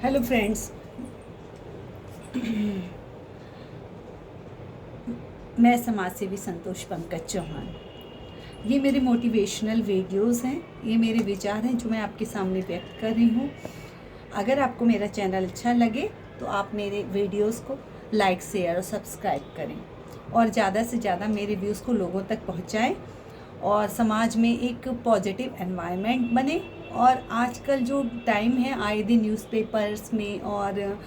Hello friends. मैं समाज सेवी संतोष पंकज चौहान। ये मेरे मोटिवेशनल वीडियोस हैं, ये मेरे विचार हैं जो मैं आपके सामने व्यक्त कर रही हूँ। अगर आपको मेरा चैनल अच्छा लगे तो आप मेरे वीडियोस को लाइक, शेयर और सब्सक्राइब करें और ज़्यादा से ज़्यादा मेरे व्यूज़ को लोगों तक पहुँचाएँ और समाज में एक पॉजिटिव एनवायरनमेंट बने। और आजकल जो टाइम है, आए दिन न्यूज़पेपर्स में और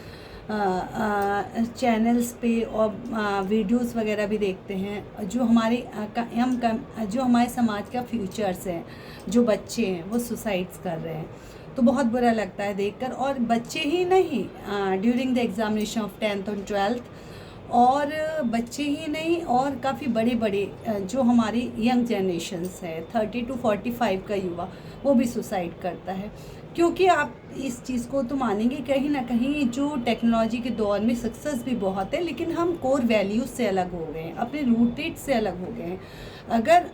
चैनल्स पे और वीडियोस वगैरह भी देखते हैं जो हमारे जो हमारे समाज का फ्यूचर्स है, जो बच्चे हैं वो सुसाइड्स कर रहे हैं। तो बहुत बुरा लगता है देखकर। और बच्चे ही नहीं, during the examination of 10th और 12th, और बच्चे ही नहीं और काफ़ी बड़े बड़े जो हमारी यंग जनरेशन्स है, 30 to 45 का युवा, वो भी सुसाइड करता है। क्योंकि आप इस चीज़ को तो मानेंगे, कहीं ना कहीं जो टेक्नोलॉजी के दौर में सक्सेस भी बहुत है, लेकिन हम कोर वैल्यूज़ से अलग हो गए हैं, अपने रूटेड से अलग हो गए हैं। अगर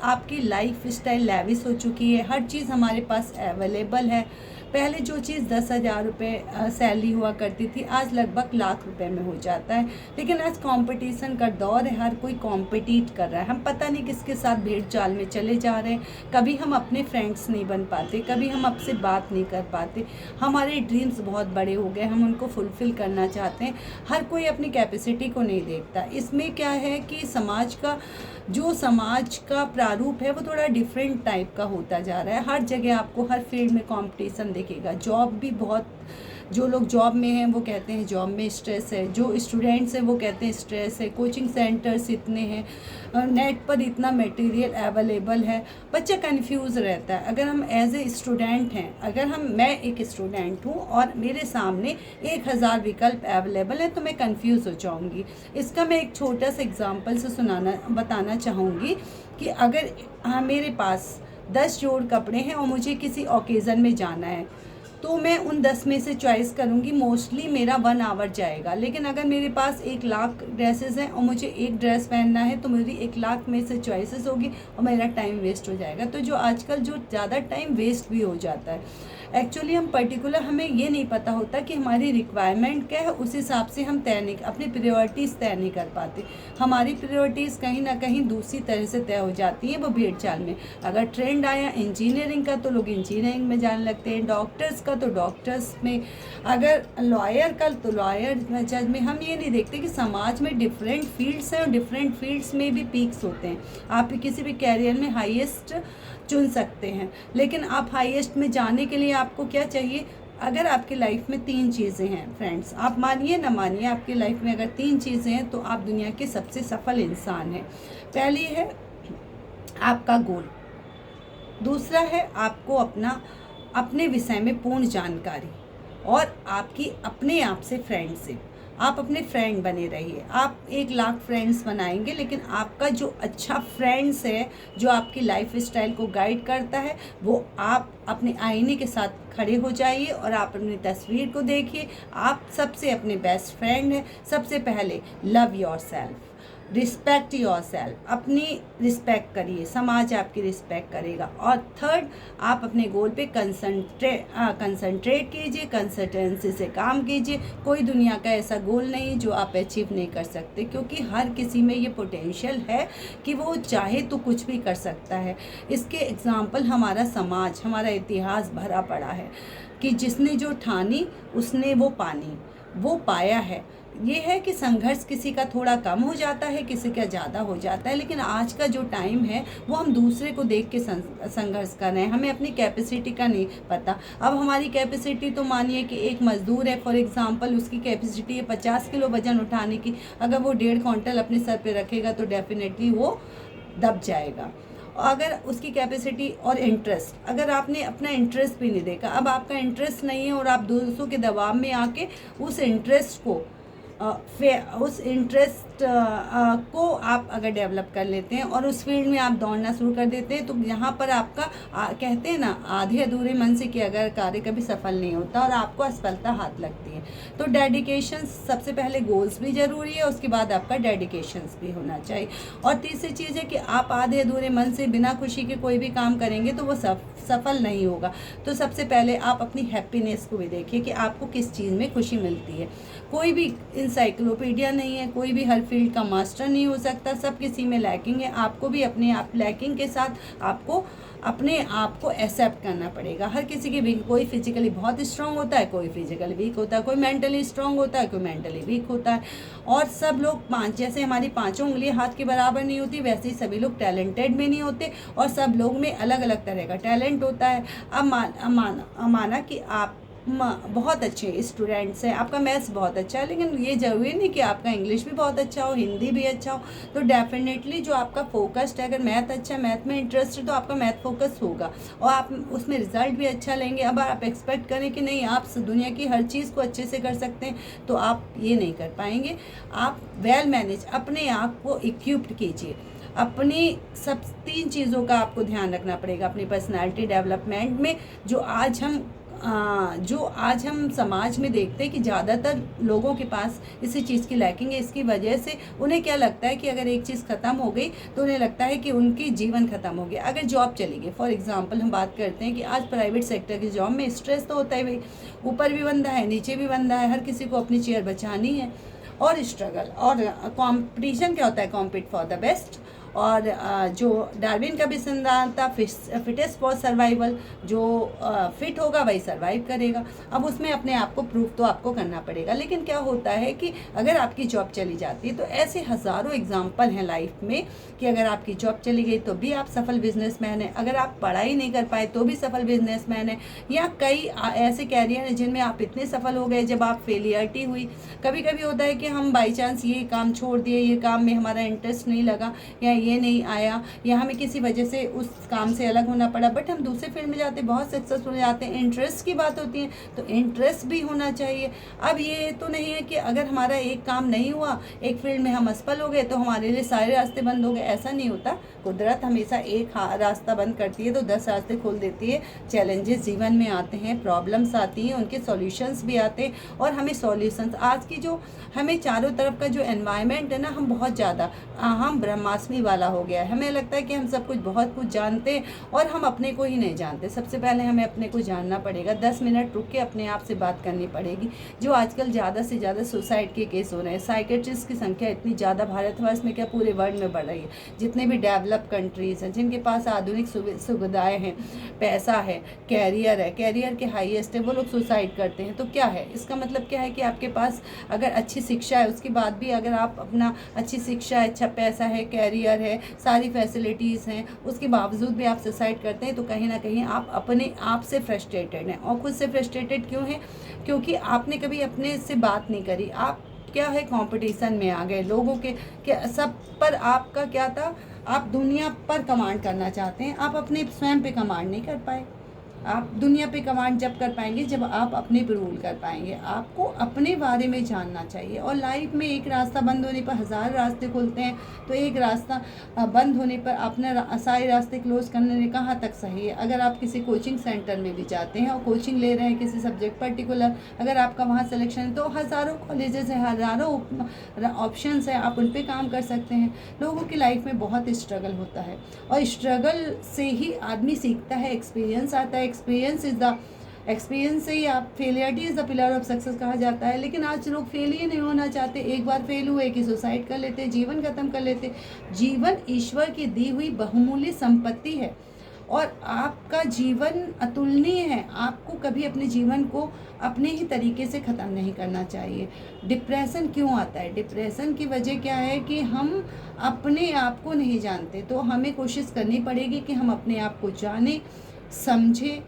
आपकी लाइफ स्टाइल लैविश हो चुकी है, हर चीज़ हमारे पास अवेलेबल है। पहले जो चीज़ 10,000 रुपये सैलरी हुआ करती थी, आज लगभग लाख रुपए में हो जाता है। लेकिन आज कंपटीशन का दौर है, हर कोई कॉम्पिटिट कर रहा है। हम पता नहीं किसके साथ भीड़ चाल में चले जा रहे हैं। कभी हम अपने फ्रेंड्स नहीं बन पाते, कभी हम आपसे बात नहीं कर पाते। हमारे ड्रीम्स बहुत बड़े हो गए, हम उनको फुलफ़िल करना चाहते हैं। हर कोई अपनी कैपेसिटी को नहीं देखता। इसमें क्या है कि समाज का प्रारूप है वो थोड़ा डिफरेंट टाइप का होता जा रहा है। हर जगह आपको हर फील्ड में कंपटीशन दिखेगा। जॉब भी बहुत, जो लोग जॉब में हैं वो कहते हैं जॉब में स्ट्रेस है, जो स्टूडेंट्स हैं वो कहते हैं स्ट्रेस है, कोचिंग सेंटर्स इतने हैं, नेट पर इतना मटेरियल अवेलेबल है, बच्चा कंफ्यूज रहता है। अगर हम एज ए स्टूडेंट हैं, मैं एक स्टूडेंट हूँ और मेरे सामने 1000 विकल्प अवेलेबल है, तो मैं कंफ्यूज हो जाऊँगी। इसका मैं एक छोटा सा एग्जाम्पल से बताना चाहूँगी कि अगर मेरे पास 10 जोड़ कपड़े हैं और मुझे किसी ओकेज़न में जाना है, तो मैं उन 10 में से चॉइस करूँगी। मोस्टली मेरा 1 आवर जाएगा। लेकिन अगर मेरे पास 1 लाख ड्रेसेस हैं और मुझे एक ड्रेस पहनना है, तो मेरी 1 लाख में से चॉइसेस होगी और मेरा टाइम वेस्ट हो जाएगा। तो जो आजकल जो ज़्यादा टाइम वेस्ट भी हो जाता है। एक्चुअली हमें ये नहीं पता होता कि हमारी रिक्वायरमेंट क्या है, उस हिसाब से हम अपनी प्रायोरिटीज़ तय नहीं कर पाते। हमारी प्रायोरिटीज़ कहीं ना कहीं दूसरी तरह से तय हो जाती हैं, वो भीड़ चाल में। अगर ट्रेंड आया इंजीनियरिंग का तो लोग इंजीनियरिंग में जाने लगते हैं, डॉक्टर्स का तो डॉक्टर्स में, अगर लॉयर का तो लॉयर जज में। हम ये नहीं देखते कि समाज में डिफरेंट फील्ड्स हैं और डिफरेंट फील्ड्स में भी पीक्स होते हैं। आप किसी भी कैरियर में हाईएस्ट चुन सकते हैं, लेकिन आप हाईएस्ट में जाने के लिए आपको क्या चाहिए? अगर आपकी लाइफ में 3 चीज़ें हैं फ्रेंड्स, आप मानिए ना मानिए, आपकी लाइफ में अगर 3 चीज़ें हैं तो आप दुनिया के सबसे सफल इंसान हैं। पहली है आपका गोल, दूसरा है आपको अपने विषय में पूर्ण जानकारी, और आपकी अपने आप से फ्रेंडशिप। आप अपने फ्रेंड बने रहिए। आप 1 लाख फ्रेंड्स बनाएंगे, लेकिन आपका जो अच्छा फ्रेंड्स है, जो आपकी लाइफ स्टाइल को गाइड करता है, वो आप अपने आईने के साथ खड़े हो जाइए और आप अपनी तस्वीर को देखिए। आप सबसे अपने बेस्ट फ्रेंड हैं। सबसे पहले love your self, respect your self, अपनी रिस्पेक्ट करिए, समाज आपकी रिस्पेक्ट करेगा। और थर्ड, आप अपने गोल पे कंसंट्रेट कीजिए, कंसिस्टेंसी से काम कीजिए। कोई दुनिया का ऐसा गोल नहीं जो आप अचीव नहीं कर सकते, क्योंकि हर किसी में ये पोटेंशियल है कि वो चाहे तो कुछ भी कर सकता है। इसके एग्जाम्पल हमारा समाज, हमारा इतिहास भरा पड़ा है कि जिसने जो ठानी उसने वो पाया है। ये है कि संघर्ष किसी का थोड़ा कम हो जाता है, किसी का ज़्यादा हो जाता है, लेकिन आज का जो टाइम है वो हम दूसरे को देख के संघर्ष कर रहे हैं। हमें अपनी कैपेसिटी का नहीं पता। अब हमारी कैपेसिटी तो मानिए कि एक मज़दूर है फॉर एग्जांपल, उसकी कैपेसिटी है 50 किलो वज़न उठाने की। अगर वो 1.5 क्विंटल अपने सर पे रखेगा तो डेफिनेटली वो दब जाएगा। अगर उसकी कैपेसिटी और इंटरेस्ट, अगर आपने अपना इंटरेस्ट भी नहीं देखा, अब आपका इंटरेस्ट नहीं है और आप दूसरों के दबाव में आके उस इंटरेस्ट को उस इंटरेस्ट को आप अगर डेवलप कर लेते हैं और उस फील्ड में आप दौड़ना शुरू कर देते हैं, तो यहाँ पर आपका कहते हैं ना, आधे अधूरे मन से कि अगर कार्य कभी सफल नहीं होता और आपको असफलता हाथ लगती है। तो डेडिकेशन सबसे पहले, गोल्स भी ज़रूरी है, उसके बाद आपका डेडिकेशंस भी होना चाहिए। और तीसरी चीज़ है कि आप आधे अधूरे मन से बिना खुशी के कोई भी काम करेंगे तो वो सफल नहीं होगा। तो सबसे पहले आप अपनी हैप्पीनेस को भी देखिए कि आपको किस चीज़ में खुशी मिलती है। कोई भी इंसाइक्लोपीडिया नहीं है, कोई भी हर फील्ड का मास्टर नहीं हो सकता, सब किसी में लैकिंग है। आपको भी अपने आप लैकिंग के साथ आपको अपने आप को एक्सेप्ट करना पड़ेगा। हर किसी के भी, कोई फिजिकली बहुत स्ट्रांग होता है, कोई फिजिकली वीक होता है, कोई मेंटली स्ट्रांग होता है, कोई मेंटली वीक होता है। और सब लोग जैसे हमारी पांचों उंगलियां हाथ के बराबर नहीं होती, वैसे ही सभी लोग टैलेंटेड में नहीं होते, और सब लोग में अलग अलग तरह का टैलेंट होता है। अब माना कि आप बहुत अच्छे स्टूडेंट्स हैं, आपका मैथ्स बहुत अच्छा है, लेकिन ये ज़रूरी नहीं कि आपका इंग्लिश भी बहुत अच्छा हो, हिंदी भी अच्छा हो। तो डेफिनेटली जो आपका फोकस्ड है, अगर मैथ अच्छा है, मैथ में इंटरेस्ट है, तो आपका मैथ फोकस होगा और आप उसमें रिजल्ट भी अच्छा लेंगे। अब आप एक्सपेक्ट करें कि नहीं आप दुनिया की हर चीज़ को अच्छे से कर सकते हैं, तो आप ये नहीं कर पाएंगे। आप वेल मैनेज अपने आप को इक्विप्ड कीजिए। अपनी सब 3 चीज़ों का आपको ध्यान रखना पड़ेगा अपनी पर्सनालिटी डेवलपमेंट में। जो आज हम समाज में देखते हैं कि ज़्यादातर लोगों के पास इसी चीज़ की लैकिंग है। इसकी वजह से उन्हें क्या लगता है कि अगर एक चीज़ ख़त्म हो गई तो उन्हें लगता है कि उनकी जीवन ख़त्म हो गया। अगर जॉब चली गई, फॉर एग्जांपल हम बात करते हैं कि आज प्राइवेट सेक्टर की जॉब में स्ट्रेस तो होता है भाई, ऊपर भी बंदा है, नीचे भी बंदा है, हर किसी को अपनी चेयर बचानी है, और स्ट्रगल और कंपटीशन क्या होता है, कॉम्पीट फॉर द बेस्ट। और जो डार्विन का भी सिद्धांत था, फिटेस्ट फॉर सर्वाइवल, जो फिट होगा वही सर्वाइव करेगा। अब उसमें अपने आप को प्रूफ तो आपको करना पड़ेगा। लेकिन क्या होता है कि अगर आपकी जॉब चली जाती है, तो ऐसे हज़ारों एग्जाम्पल हैं लाइफ में कि अगर आपकी जॉब चली गई तो भी आप सफल बिजनेसमैन हैं, अगर आप पढ़ाई नहीं कर पाए तो भी सफल बिजनेसमैन हैं, या कई ऐसे कैरियर हैं जिनमें आप इतने सफल हो गए जब आप फेलियरिटी हुई। कभी कभी होता है कि हम बाई चांस ये काम छोड़ दिए, ये काम में हमारा इंटरेस्ट नहीं लगा, या ये नहीं आया, या हमें किसी वजह से उस काम से अलग होना पड़ा, बट हम दूसरे फील्ड में जाते बहुत सक्सेसफुल हो जाते हैं। इंटरेस्ट की बात होती है तो इंटरेस्ट भी होना चाहिए। अब ये तो नहीं है कि अगर हमारा एक काम नहीं हुआ, एक फील्ड में हम असफल हो गए तो हमारे लिए सारे रास्ते बंद हो गए, ऐसा नहीं होता। कुदरत हमेशा एक रास्ता बंद करती है तो 10 रास्ते खोल देती है। चैलेंजेस जीवन में आते हैं, प्रॉब्लम्स आती हैं, उनके सॉल्यूशंस भी आते हैं, और हमें सॉल्यूशंस, आज की जो हमें चारों तरफ का जो एनवायरनमेंट है ना, हम बहुत ज़्यादा हम ब्रह्मास्मि वाला हो गया है। हमें लगता है कि हम सब कुछ बहुत कुछ जानते हैं और हम अपने को ही नहीं जानते। सबसे पहले हमें अपने को जानना पड़ेगा, 10 मिनट रुक के अपने आप से बात करनी पड़ेगी। जो आजकल ज़्यादा से ज़्यादा सुसाइड के केस हो रहे हैं, साइकेट्रिस्ट की संख्या इतनी ज़्यादा भारतवर्ष में क्या पूरे वर्ल्ड में बढ़ रही है। जितने भी डेवलप कंट्रीज़ हैं जिनके पास आधुनिक सुविधाएँ हैं, पैसा है, कैरियर के हाईएस्ट है, वो लोग सुसाइड करते हैं। तो क्या है इसका मतलब, क्या है कि आपके पास अगर अच्छी शिक्षा है, उसके बाद भी अगर आप अपना अच्छी शिक्षा है, अच्छा पैसा है, कैरियर है, सारी फैसिलिटीज़ हैं, उसके बावजूद भी आप सुसाइड करते हैं, तो कहीं ना कहीं आप अपने आप से फ्रस्ट्रेटेड हैं। और खुद से फ्रस्ट्रेटेड क्यों हैं? क्योंकि आपने कभी अपने से बात नहीं करी। आप क्या है, कंपटीशन में आ गए, लोगों के सब पर आपका क्या था, आप दुनिया पर कमांड करना चाहते हैं, आप अपने स्वयं पे कमांड नहीं कर पाए। आप दुनिया पे कमांड जब कर पाएंगे जब आप अपने पर रूल कर पाएंगे। आपको अपने बारे में जानना चाहिए। और लाइफ में एक रास्ता बंद होने पर 1000 रास्ते खुलते हैं, तो एक रास्ता बंद होने पर अपने सारे रास्ते क्लोज करने कहाँ तक सही है। अगर आप किसी कोचिंग सेंटर में भी जाते हैं और कोचिंग ले रहे हैं किसी सब्जेक्ट पर्टिकुलर, अगर आपका वहाँ सिलेक्शन है, तो हज़ारों कॉलेजेस हैं, हज़ारों ऑप्शंस हैं, आप उन पर काम कर सकते हैं। लोगों की लाइफ में बहुत स्ट्रगल होता है, और स्ट्रगल से ही आदमी सीखता है, एक्सपीरियंस आता है। एक्सपीरियंस से ही आप, failure is the pillar of success कहा जाता है। लेकिन आज लोग फेल ही नहीं होना चाहते। एक बार फेल हुए कि सुसाइड कर लेते, जीवन ख़त्म कर लेते। जीवन ईश्वर की दी हुई बहुमूल्य संपत्ति है और आपका जीवन अतुलनीय है। आपको कभी अपने जीवन को अपने ही तरीके से ख़त्म नहीं करना चाहिए। डिप्रेशन क्यों आता है? डिप्रेशन की वजह क्या है कि हम अपने आप को नहीं जानते। तो हमें कोशिश करनी पड़ेगी कि हम अपने आप को जानें, समझें,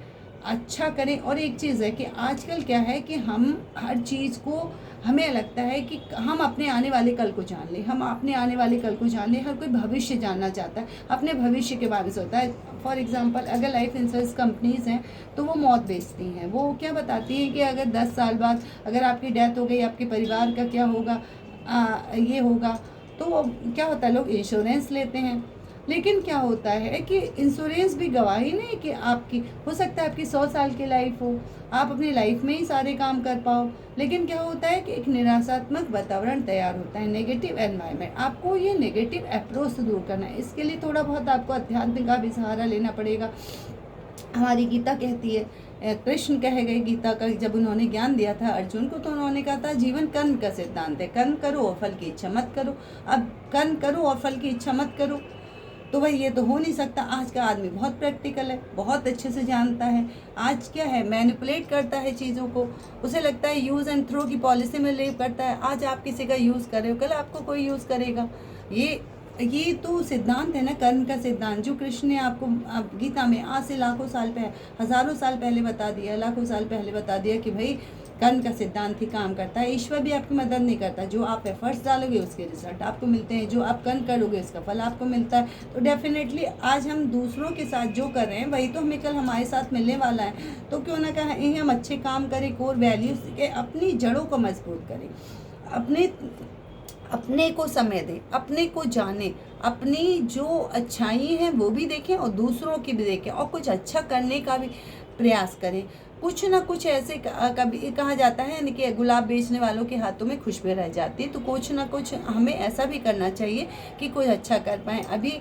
अच्छा करें। और एक चीज़ है कि आजकल क्या है कि हम हर चीज़ को, हमें लगता है कि हम अपने आने वाले कल को जान लें, हम अपने आने वाले कल को जान लें। हर कोई भविष्य जानना चाहता है, अपने भविष्य के बारे में सोचता है। फॉर एग्जांपल, अगर लाइफ इंश्योरेंस कंपनीज़ हैं तो वो मौत बेचती हैं। वो क्या बताती हैं कि अगर 10 साल बाद अगर आपकी डेथ हो गई, आपके परिवार का क्या होगा, ये होगा। तो वो क्या होता है, लोग इंश्योरेंस लेते हैं। लेकिन क्या होता है कि इंश्योरेंस भी गवाही नहीं कि आपकी, हो सकता है आपकी 100 साल की लाइफ हो, आप अपनी लाइफ में ही सारे काम कर पाओ। लेकिन क्या होता है कि एक निराशात्मक वातावरण तैयार होता है, नेगेटिव एनवायरनमेंट। आपको ये नेगेटिव अप्रोच से दूर करना है। इसके लिए थोड़ा बहुत आपको अध्यात्म का भी सहारा लेना पड़ेगा। हमारी गीता कहती है, कृष्ण कहे गए गीता का, जब उन्होंने ज्ञान दिया था अर्जुन को, तो उन्होंने कहा था जीवन कर्म का सिद्धांत है, कर्म करो और फल की इच्छा मत करो। अब कर्म करो और फल की इच्छा मत करो, तो भाई ये तो हो नहीं सकता। आज का आदमी बहुत प्रैक्टिकल है, बहुत अच्छे से जानता है। आज क्या है, मैनिपुलेट करता है चीज़ों को। उसे लगता है यूज़ एंड थ्रो की पॉलिसी में लिव करता है। आज आप किसी का यूज़ कर रहे हो, कल आपको कोई यूज़ करेगा। ये तो सिद्धांत है ना, कर्म का सिद्धांत, जो कृष्ण ने आपको गीता में आज से लाखों साल पहले, हज़ारों साल पहले बता दिया, लाखों साल पहले बता दिया कि भाई कर्म का सिद्धांत ही काम करता है। ईश्वर भी आपकी मदद नहीं करता। जो आप एफर्ट्स डालोगे उसके रिजल्ट आपको मिलते हैं, जो आप कर्म करोगे उसका फल आपको मिलता है। तो डेफिनेटली आज हम दूसरों के साथ जो कर रहे हैं वही तो हमें कल हमारे साथ मिलने वाला है। तो क्यों ना कहें हम अच्छे काम करें, कोर वैल्यूज के, अपनी जड़ों को मजबूत करें, अपने को समय दें, अपने को जानें, अपनी जो अच्छाई हैं वो भी देखें और दूसरों की भी देखें, और कुछ अच्छा करने का भी प्रयास करें। कुछ ना कुछ ऐसे कभी कहा जाता है यानी कि गुलाब बेचने वालों के हाथों में खुशबू रह जाती है। तो कुछ ना कुछ हमें ऐसा भी करना चाहिए कि कुछ अच्छा कर पाएँ। अभी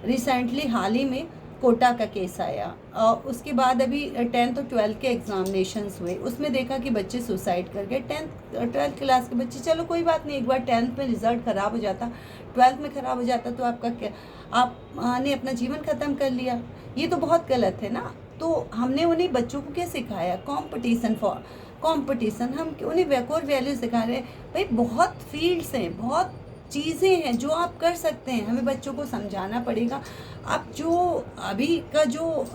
रिसेंटली हाल ही में कोटा का केस आया, और उसके बाद अभी 10th और 12th के एग्जामिनेशंस हुए। उसमें देखा कि बच्चे सुसाइड कर गए। 12th क्लास के बच्चे, चलो कोई बात नहीं, एक बार 10th में रिजल्ट ख़राब हो जाता, 12th में ख़राब हो जाता तो आपका क्या, आपने अपना जीवन ख़त्म कर लिया। ये तो बहुत गलत है ना। तो हमने उन्हें बच्चों को क्या सिखाया, कंपटीशन। हम उन्हें कोर वैल्यू सिखा रहे हैं। भाई बहुत फील्ड्स हैं, बहुत चीज़ें हैं जो आप कर सकते हैं। हमें बच्चों को समझाना पड़ेगा। आप जो अभी का जो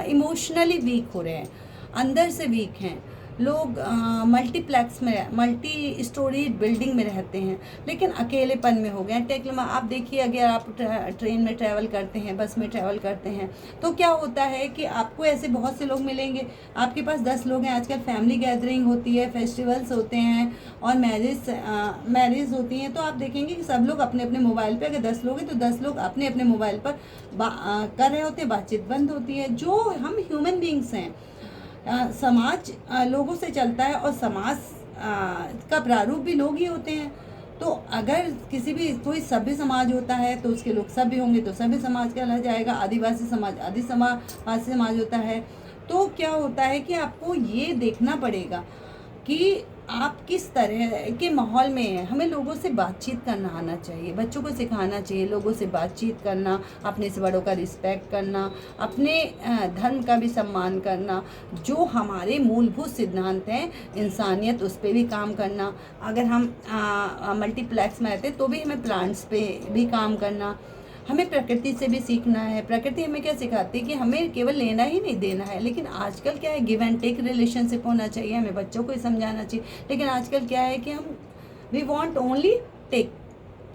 इमोशनली वीक हो रहे हैं, अंदर से वीक हैं लोग, मल्टीप्लेक्स में, मल्टी स्टोरी बिल्डिंग में रहते हैं लेकिन अकेलेपन में हो गए हैं। आप देखिए, अगर आप ट्रेन में ट्रैवल करते हैं, बस में ट्रैवल करते हैं, तो क्या होता है कि आपको ऐसे बहुत से लोग मिलेंगे। आपके पास 10 लोग हैं, आजकल फैमिली गैदरिंग होती है, फेस्टिवल्स होते हैं और मैरिज होती हैं, तो आप देखेंगे कि सब लोग अपने अपने मोबाइल पर, अगर 10 लोग हैं तो 10 लोग अपने अपने मोबाइल पर कर रहे होते हैं, बातचीत बंद होती है। जो हम ह्यूमन बींग्स हैं, समाज लोगों से चलता है और समाज का प्रारूप भी लोग ही होते हैं। तो अगर किसी भी कोई सभ्य समाज होता है तो उसके लोग सभ्य होंगे तो सभ्य समाज कहला जाएगा। आदिवासी समाज आदिवासी समाज होता है। तो क्या होता है कि आपको ये देखना पड़ेगा कि आप किस तरह के माहौल में हैं। हमें लोगों से बातचीत करना आना चाहिए, बच्चों को सिखाना चाहिए लोगों से बातचीत करना, अपने से बड़ों का रिस्पेक्ट करना, अपने धर्म का भी सम्मान करना, जो हमारे मूलभूत सिद्धांत हैं, इंसानियत, उस पर भी काम करना। अगर हम मल्टीप्लेक्स में रहते तो भी हमें प्लांट्स पे भी काम करना। हमें प्रकृति से भी सीखना है। प्रकृति हमें क्या सिखाती है कि हमें केवल लेना ही नहीं देना है। लेकिन आजकल क्या है, गिव एंड टेक रिलेशनशिप होना चाहिए। हमें बच्चों को ही समझाना चाहिए। लेकिन आजकल क्या है कि हम we want only take,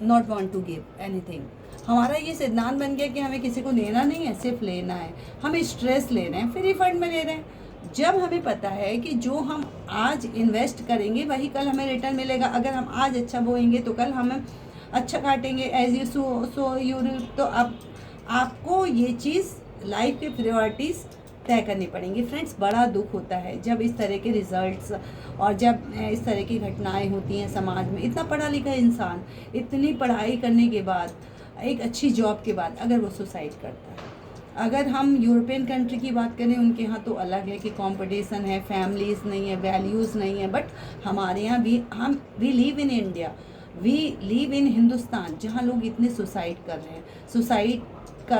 not want to give anything. हमारा ये सिद्धांत बन गया कि हमें किसी को देना नहीं है, सिर्फ लेना है। हमें स्ट्रेस ले रहे हैं, फ्री फंड में ले रहे हैं। जब हमें पता है कि जो हम आज इन्वेस्ट करेंगे वही कल हमें रिटर्न मिलेगा। अगर हम आज अच्छा बोएंगे तो कल हमें अच्छा काटेंगे। As you sow you. तो अब आपको ये चीज़ लाइफ की प्रायोरिटीज़ तय करनी पड़ेंगी। फ्रेंड्स, बड़ा दुख होता है जब इस तरह के रिजल्ट्स और जब इस तरह की घटनाएं होती हैं समाज में। इतना पढ़ा लिखा इंसान, इतनी पढ़ाई करने के बाद, एक अच्छी जॉब के बाद अगर वो सुसाइड करता है। अगर हम यूरोपियन कंट्री की बात करें, उनके यहाँ तो अलग है कि कंपटीशन है, फैमिलीज़ नहीं है, वैल्यूज़ नहीं है। बट हमारे यहाँ भी we live in India, we live in Hindustan, जहाँ लोग इतने सुसाइड कर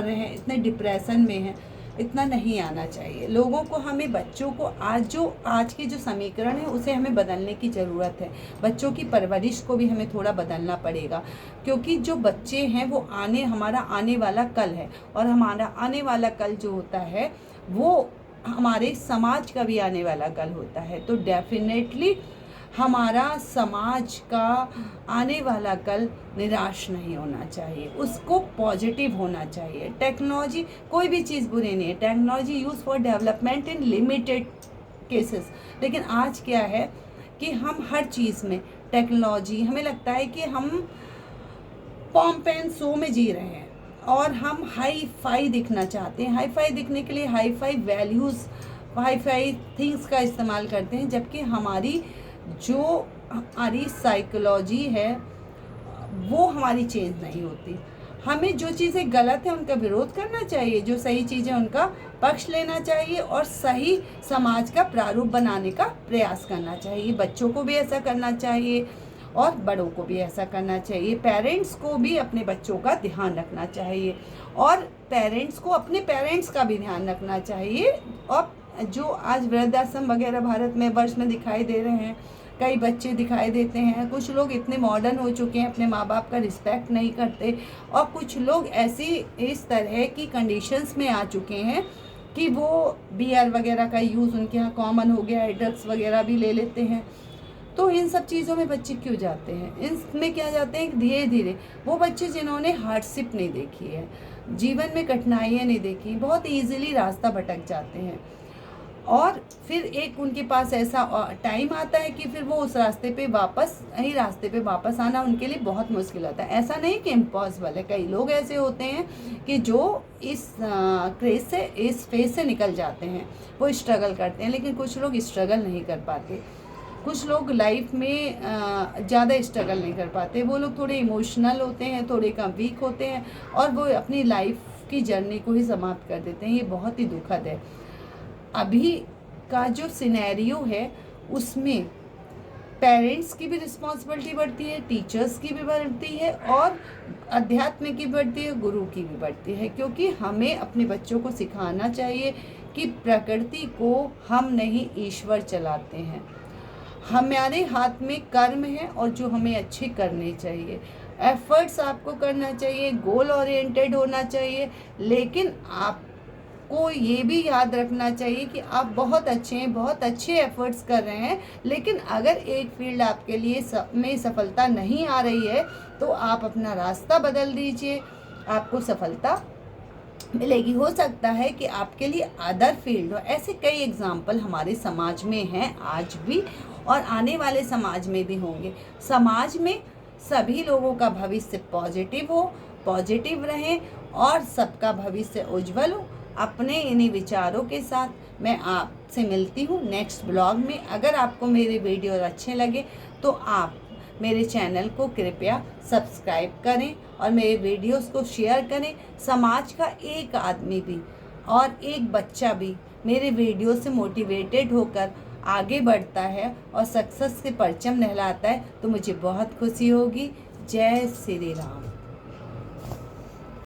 रहे हैं, इतने डिप्रेशन में हैं। इतना नहीं आना चाहिए लोगों को। हमें बच्चों को आज के जो समीकरण है उसे हमें बदलने की ज़रूरत है। बच्चों की परवरिश को भी हमें थोड़ा बदलना पड़ेगा, क्योंकि जो बच्चे हैं वो हमारा आने वाला कल है। और हमारा आने वाला कल जो होता है वो हमारे समाज का भी आने वाला कल होता है। तो डेफिनेटली हमारा समाज का आने वाला कल निराश नहीं होना चाहिए, उसको पॉजिटिव होना चाहिए। टेक्नोलॉजी कोई भी चीज़ बुरी नहीं है, technology use for development in limited cases. लेकिन आज क्या है कि हम हर चीज़ में टेक्नोलॉजी, हमें लगता है कि हम पॉम्प एंड शो में जी रहे हैं और हम हाई फाई दिखना चाहते हैं। हाई फाई दिखने के लिए hi fi values, hi fi things का इस्तेमाल करते हैं, जबकि हमारी साइकोलॉजी है वो हमारी चेंज नहीं होती। हमें जो चीज़ें गलत है उनका विरोध करना चाहिए, जो सही चीज़ें उनका पक्ष लेना चाहिए और सही समाज का प्रारूप बनाने का प्रयास करना चाहिए। बच्चों को भी ऐसा करना चाहिए और बड़ों को भी ऐसा करना चाहिए। पेरेंट्स को भी अपने बच्चों का ध्यान रखना चाहिए और पेरेंट्स को अपने पेरेंट्स का भी ध्यान रखना चाहिए। और जो आज वृद्धाश्रम वगैरह भारत में वर्ष में दिखाई दे रहे हैं, कई बच्चे दिखाई देते हैं, कुछ लोग इतने मॉडर्न हो चुके हैं, अपने माँ बाप का रिस्पेक्ट नहीं करते, और कुछ लोग ऐसी इस तरह की कंडीशंस में आ चुके हैं कि वो बियर वगैरह का यूज़ उनके यहाँ कॉमन हो गया है, ड्रग्स वगैरह भी ले लेते हैं। तो इन सब चीज़ों में बच्चे क्यों जाते हैं? इसमें क्या जाते हैं, धीरे धीरे वो बच्चे जिन्होंने हार्डशिप नहीं देखी है, जीवन में कठिनाइयाँ नहीं देखी, बहुत ईजिली रास्ता भटक जाते हैं। और फिर एक उनके पास ऐसा टाइम आता है कि फिर वो उस रास्ते पे वापस आना उनके लिए बहुत मुश्किल होता है। ऐसा नहीं कि इम्पॉसिबल है, कई लोग ऐसे होते हैं कि जो इस क्रेज से, इस फेज से निकल जाते हैं, वो स्ट्रगल करते हैं। लेकिन कुछ लोग स्ट्रगल नहीं कर पाते, कुछ लोग लाइफ में ज़्यादा स्ट्रगल नहीं कर पाते। वो लोग थोड़े इमोशनल होते हैं, थोड़े कम वीक होते हैं और वो अपनी लाइफ की जर्नी को ही समाप्त कर देते हैं। ये बहुत ही दुखद है। अभी का जो सिनेरियो है उसमें पेरेंट्स की भी रिस्पॉन्सिबिलिटी बढ़ती है, टीचर्स की भी बढ़ती है और अध्यात्म की बढ़ती है, गुरु की भी बढ़ती है, क्योंकि हमें अपने बच्चों को सिखाना चाहिए कि प्रकृति को हम नहीं, ईश्वर चलाते हैं। हमारे हाथ में कर्म है और जो हमें अच्छे करने चाहिए, एफर्ट्स आपको करना चाहिए, गोल ओरिएंटेड होना चाहिए। लेकिन आपको ये भी याद रखना चाहिए कि आप बहुत अच्छे हैं, बहुत अच्छे एफर्ट्स कर रहे हैं, लेकिन अगर एक फील्ड आपके लिए में सफलता नहीं आ रही है तो आप अपना रास्ता बदल दीजिए, आपको सफलता मिलेगी। हो सकता है कि आपके लिए अदर फील्ड हो। ऐसे कई एग्जाम्पल हमारे समाज में हैं आज भी और आने वाले समाज में भी होंगे। समाज में सभी लोगों का भविष्य पॉजिटिव हो, पॉजिटिव रहे और सबका भविष्य उज्जवल हो। अपने इन्हीं विचारों के साथ मैं आपसे मिलती हूँ नेक्स्ट ब्लॉग में। अगर आपको मेरे वीडियो अच्छे लगे तो आप मेरे चैनल को कृपया सब्सक्राइब करें और मेरे वीडियोस को शेयर करें। समाज का एक आदमी भी और एक बच्चा भी मेरे वीडियो से मोटिवेटेड होकर आगे बढ़ता है और सक्सेस के परचम लहराता है तो मुझे बहुत खुशी होगी। जय श्री राम।